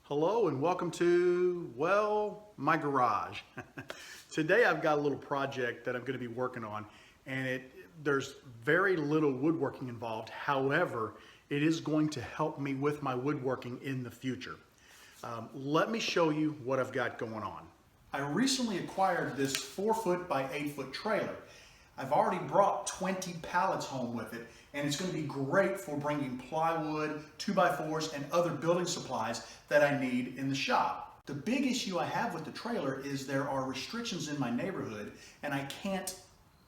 Hello and welcome to, well, my garage. Today I've got a little project that I'm going to be working on, and there's very little woodworking involved. However, it is going to help me with my woodworking in the future. Let me show you what I've got going on. I recently acquired this 4-foot by 8-foot trailer. I've already brought 20 pallets home with it, and it's going to be great for bringing plywood, 2x4s, and other building supplies that I need in the shop. The big issue I have with the trailer is there are restrictions in my neighborhood, and I can't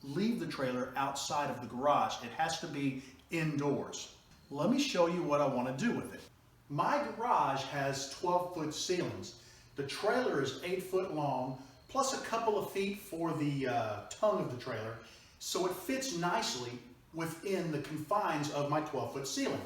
leave the trailer outside of the garage. It has to be indoors. Let me show you what I want to do with it. My garage has 12-foot ceilings. The trailer is 8 foot long, plus a couple of feet for the tongue of the trailer, so it fits nicely within the confines of my 12-foot ceiling.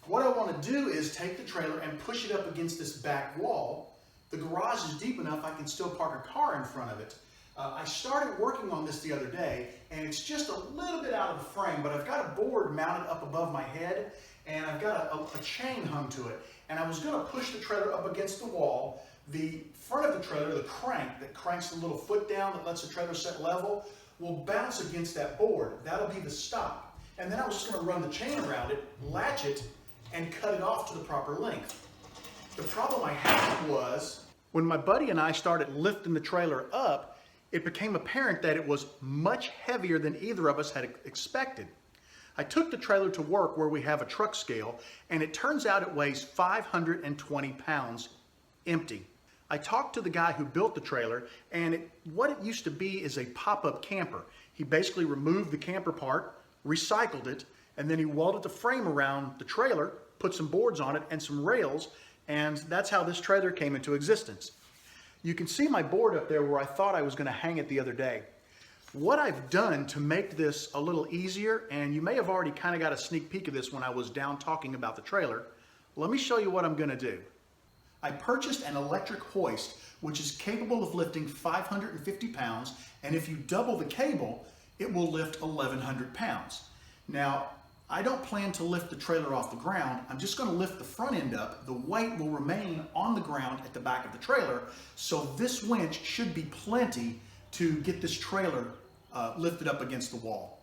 What I want to do is take the trailer and push it up against this back wall. The garage is deep enough I can still park a car in front of it. I started working on this the other day, and it's just a little bit out of the frame, but I've got a board mounted up above my head, and I've got a chain hung to it. And I was going to push the trailer up against the wall. The front of the trailer, the crank that cranks the little foot down that lets the trailer set level, will bounce against that board. That'll be the stop. And then I was just going to run the chain around it, latch it, and cut it off to the proper length. The problem I had was, when my buddy and I started lifting the trailer up, it became apparent that it was much heavier than either of us had expected. I took the trailer to work where we have a truck scale, and it turns out it weighs 520 pounds empty. I talked to the guy who built the trailer, and what it used to be is a pop-up camper. He basically removed the camper part, recycled it, and then he welded the frame around the trailer, put some boards on it and some rails, and that's how this trailer came into existence. You can see my board up there where I thought I was going to hang it the other day. What I've done to make this a little easier, and you may have already kind of got a sneak peek of this when I was down talking about the trailer, let me show you what I'm going to do. I purchased an electric hoist, which is capable of lifting 550 pounds, and if you double the cable, it will lift 1,100 pounds. Now, I don't plan to lift the trailer off the ground. I'm just going to lift the front end up. The weight will remain on the ground at the back of the trailer, so this winch should be plenty to get this trailer lifted up against the wall.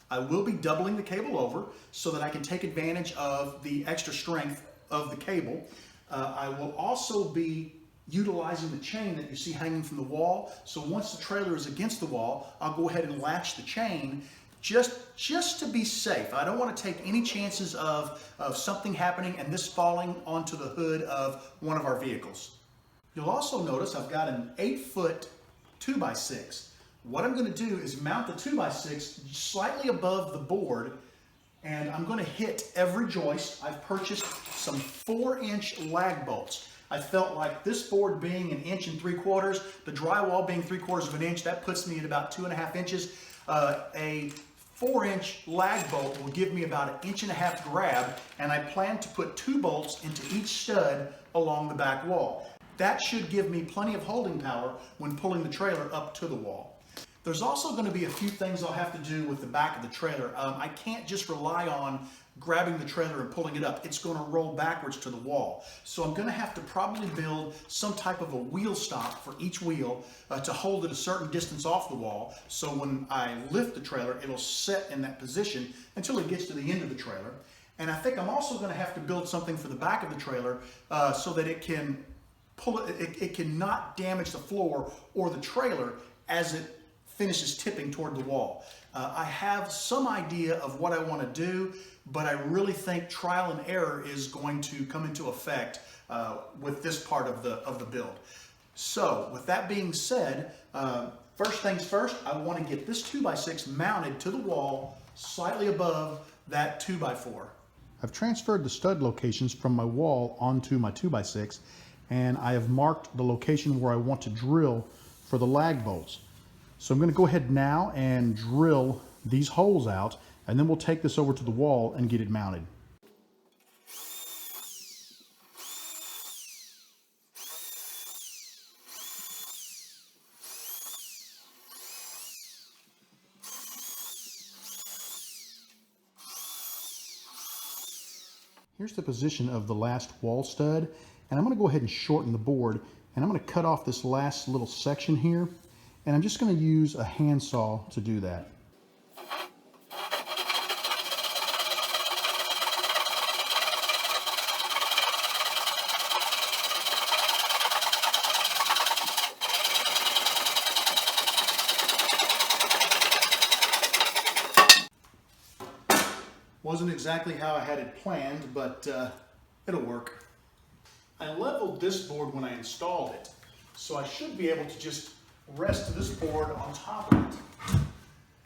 I will be doubling the cable over so that I can take advantage of the extra strength of the cable. I will also be utilizing the chain that you see hanging from the wall. So once the trailer is against the wall, I'll go ahead and latch the chain just to be safe. I don't want to take any chances of something happening and this falling onto the hood of one of our vehicles. You'll also notice I've got an 8-foot 2x6. What I'm going to do is mount the 2x6 slightly above the board, and I'm going to hit every joist. I've purchased some 4-inch lag bolts. I felt like this board being 1 3/4 inches, the drywall being 3/4 inches, that puts me at about 2.5 inches. A 4-inch lag bolt will give me about 1.5 inches grab, and I plan to put 2 bolts into each stud along the back wall. That should give me plenty of holding power when pulling the trailer up to the wall. There's also going to be a few things I'll have to do with the back of the trailer. I can't just rely on grabbing the trailer and pulling it up. It's going to roll backwards to the wall. So I'm going to have to probably build some type of a wheel stop for each wheel to hold it a certain distance off the wall. So when I lift the trailer, it'll set in that position until it gets to the end of the trailer. And I think I'm also going to have to build something for the back of the trailer so that it can it cannot damage the floor or the trailer as it finishes tipping toward the wall. I have some idea of what I want to do, but I really think trial and error is going to come into effect with this part of the build. So with that being said, first things first, I want to get this 2x6 mounted to the wall slightly above that 2x4. I've transferred the stud locations from my wall onto my 2x6, and I have marked the location where I want to drill for the lag bolts. So I'm going to go ahead now and drill these holes out, and then we'll take this over to the wall and get it mounted. Here's the position of the last wall stud, And I'm going to go ahead and shorten the board, and I'm going to cut off this last little section here, and I'm just going to use a handsaw to do that. Wasn't exactly how I had it planned, but it'll work. I leveled this board when I installed it, so I should be able to just rest this board on top of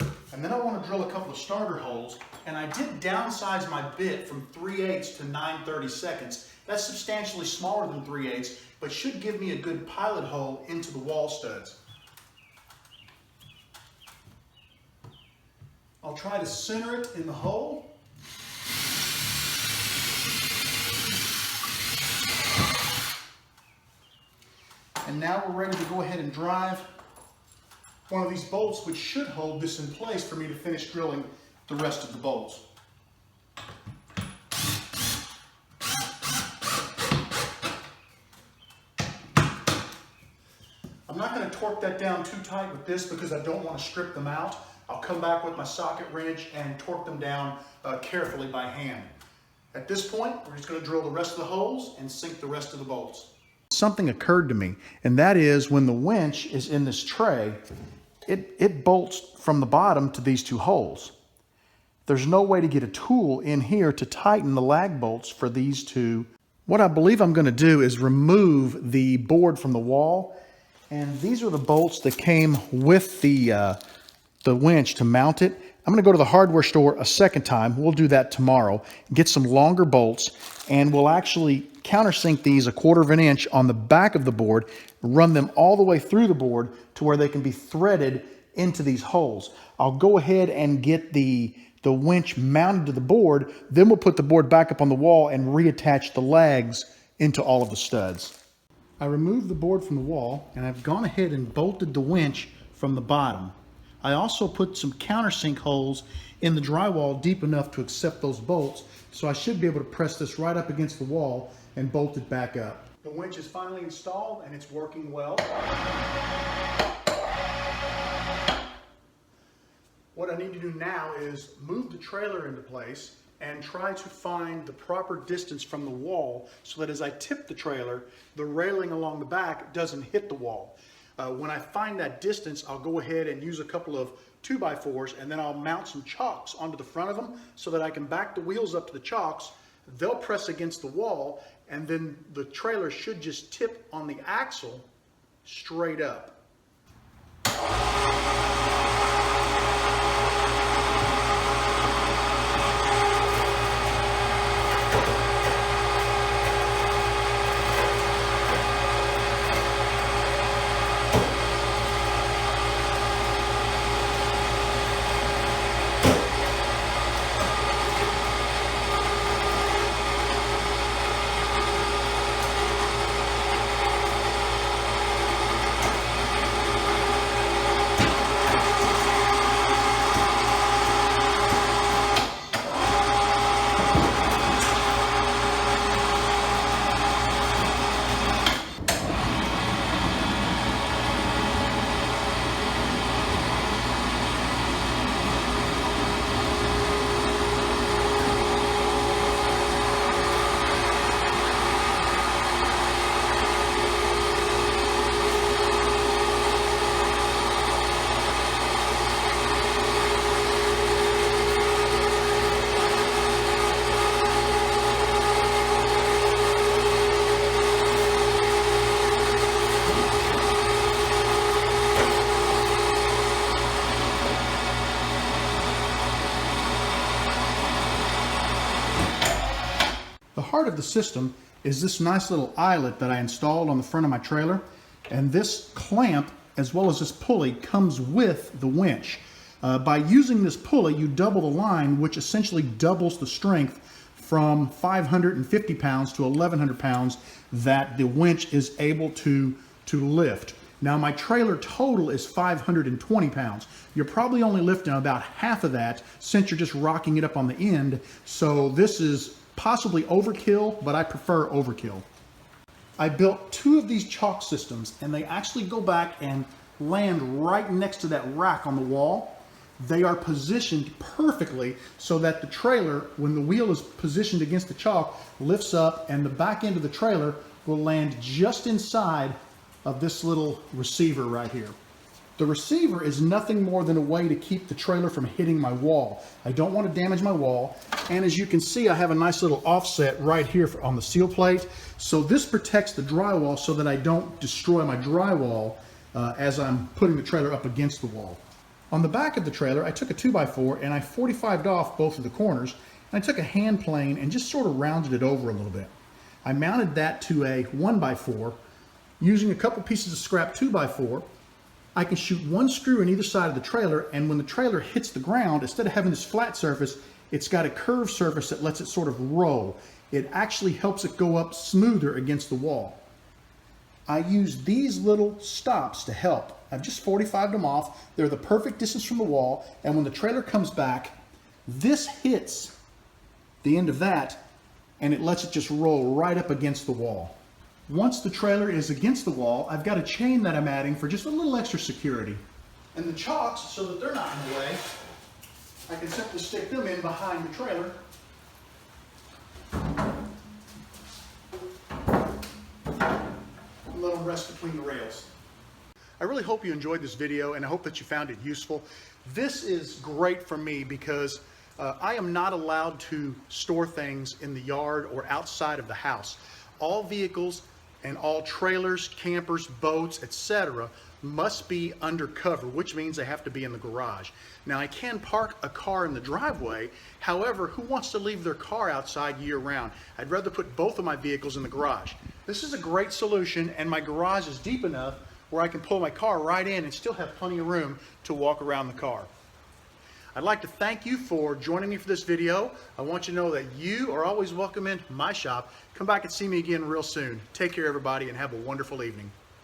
it. And then I want to drill a couple of starter holes, and I did downsize my bit from 3/8 to 9/32. That's substantially smaller than 3/8, but should give me a good pilot hole into the wall studs. I'll try to center it in the hole. And now we're ready to go ahead and drive one of these bolts, which should hold this in place for me to finish drilling the rest of the bolts. I'm not going to torque that down too tight with this because I don't want to strip them out. I'll come back with my socket wrench and torque them down carefully by hand. At this point, we're just going to drill the rest of the holes and sink the rest of the bolts. Something occurred to me, and that is when the winch is in this tray, it bolts from the bottom to these two holes. There's no way to get a tool in here to tighten the lag bolts for these two. What I believe I'm going to do is remove the board from the wall, and these are the bolts that came with the winch to mount it. I'm going to go to the hardware store a second time. We'll do that tomorrow. Get some longer bolts, and we'll actually countersink these 1/4 of an inch on the back of the board, run them all the way through the board to where they can be threaded into these holes. I'll go ahead and get the winch mounted to the board, then we'll put the board back up on the wall and reattach the lags into all of the studs. I removed the board from the wall, and I've gone ahead and bolted the winch from the bottom. I also put some countersink holes in the drywall deep enough to accept those bolts, so I should be able to press this right up against the wall and bolt it back up. The winch is finally installed and it's working well. What I need to do now is move the trailer into place and try to find the proper distance from the wall so that as I tip the trailer, the railing along the back doesn't hit the wall. When I find that distance, I'll go ahead and use a couple of 2x4s, and then I'll mount some chocks onto the front of them so that I can back the wheels up to the chocks. They'll press against the wall, and then the trailer should just tip on the axle straight up. The heart of the system is this nice little eyelet that I installed on the front of my trailer, and this clamp as well as this pulley comes with the winch. By using this pulley, you double the line, which essentially doubles the strength from 550 pounds to 1,100 pounds that the winch is able to lift. Now my trailer total is 520 pounds. You're probably only lifting about half of that since you're just rocking it up on the end. So this is possibly overkill, but I prefer overkill. I built 2 of these chalk systems, and they actually go back and land right next to that rack on the wall. They are positioned perfectly so that the trailer, when the wheel is positioned against the chalk, lifts up, and the back end of the trailer will land just inside of this little receiver right here. The receiver is nothing more than a way to keep the trailer from hitting my wall. I don't want to damage my wall, and as you can see, I have a nice little offset right here on the seal plate. So this protects the drywall so that I don't destroy my drywall as I'm putting the trailer up against the wall. On the back of the trailer, I took a 2x4 and I 45'd off both of the corners, and I took a hand plane and just sort of rounded it over a little bit. I mounted that to a 1x4 using a couple pieces of scrap 2x4. I can shoot 1 screw in either side of the trailer, and when the trailer hits the ground, instead of having this flat surface, it's got a curved surface that lets it sort of roll. It actually helps it go up smoother against the wall. I use these little stops to help. I've just 45'd them off. They're the perfect distance from the wall, and when the trailer comes back, this hits the end of that, and it lets it just roll right up against the wall. Once the trailer is against the wall, I've got a chain that I'm adding for just a little extra security. And the chocks, so that they're not in the way, I can simply stick them in behind the trailer. And let them rest between the rails. I really hope you enjoyed this video, and I hope that you found it useful. This is great for me because I am not allowed to store things in the yard or outside of the house. All vehicles and all trailers, campers, boats, etc. must be undercover, which means they have to be in the garage. Now, I can park a car in the driveway. However, who wants to leave their car outside year-round? I'd rather put both of my vehicles in the garage. This is a great solution, and my garage is deep enough where I can pull my car right in and still have plenty of room to walk around the car. I'd like to thank you for joining me for this video. I want you to know that you are always welcome in my shop. Come back and see me again real soon. Take care, everybody, and have a wonderful evening.